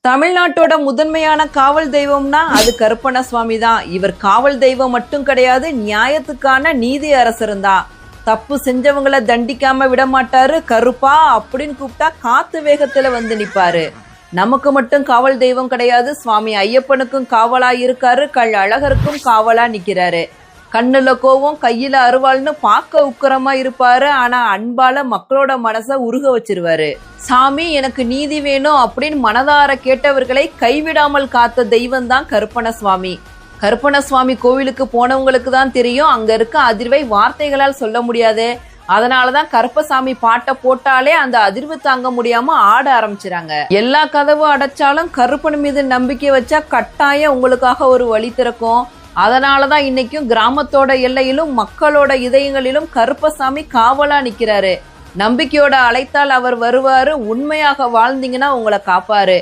தமிழ்நாட்டோட முதன்மையான காவல் தெய்வம்னா அது கருப்பண்ண சுவாமி தான். இவர் காவல் தெய்வம் மட்டும் கிடையாது, நியாயத்துக்கான நீதி அரசரும் தான். தப்பு செஞ்சவங்களை தண்டிக்காம விட மாட்டாரு. கருப்பா அப்படின்னு கூப்பிட்டா காத்து வேகத்துல வந்து நிப்பாரு. நமக்கு மட்டும் காவல் தெய்வம் கிடையாது, சுவாமி ஐயப்பனுக்கும் காவலா இருக்காரு, கல் அழகருக்கும் காவலா நிக்கிறாரு. கண்ணுல கோவம் கையில அருவாள்னு பார்க்க உக்கரமா இருப்பாரு, ஆனா அன்பால மக்களோட மனச உருக வச்சிருவாரு. சாமி எனக்கு நீதி வேணும் அப்படின்னு மனதார கேட்டவர்களை கைவிடாமல் காத்த தெய்வம் தான் கருப்பண்ண சுவாமி. கருப்பண்ண சுவாமி கோவிலுக்கு போனவங்களுக்கு தான் தெரியும், அங்க இருக்க அதிர்வை வார்த்தைகளால் சொல்ல முடியாது. அதனாலதான் கருப்பசாமி பாட்டை போட்டாலே அந்த அதிர்வு தாங்க முடியாம ஆட ஆரம்பிச்சுறாங்க. எல்லா கதவும் அடைச்சாலும் கருப்பன் மீது நம்பிக்கை வச்சா கட்டாயம் உங்களுக்காக ஒரு வழி திறக்கும். அதனாலதான் இன்னைக்கும் கிராமத்தோட எல்லையிலும் மக்களோட இதயங்களிலும் கருப்பசாமி காவலா நிக்கிறாரு. நம்பிக்கையோட அழைத்தால் அவர் வருவாரு. உண்மையாக வாழ்ந்தீங்கன்னா உங்களை காப்பாரு.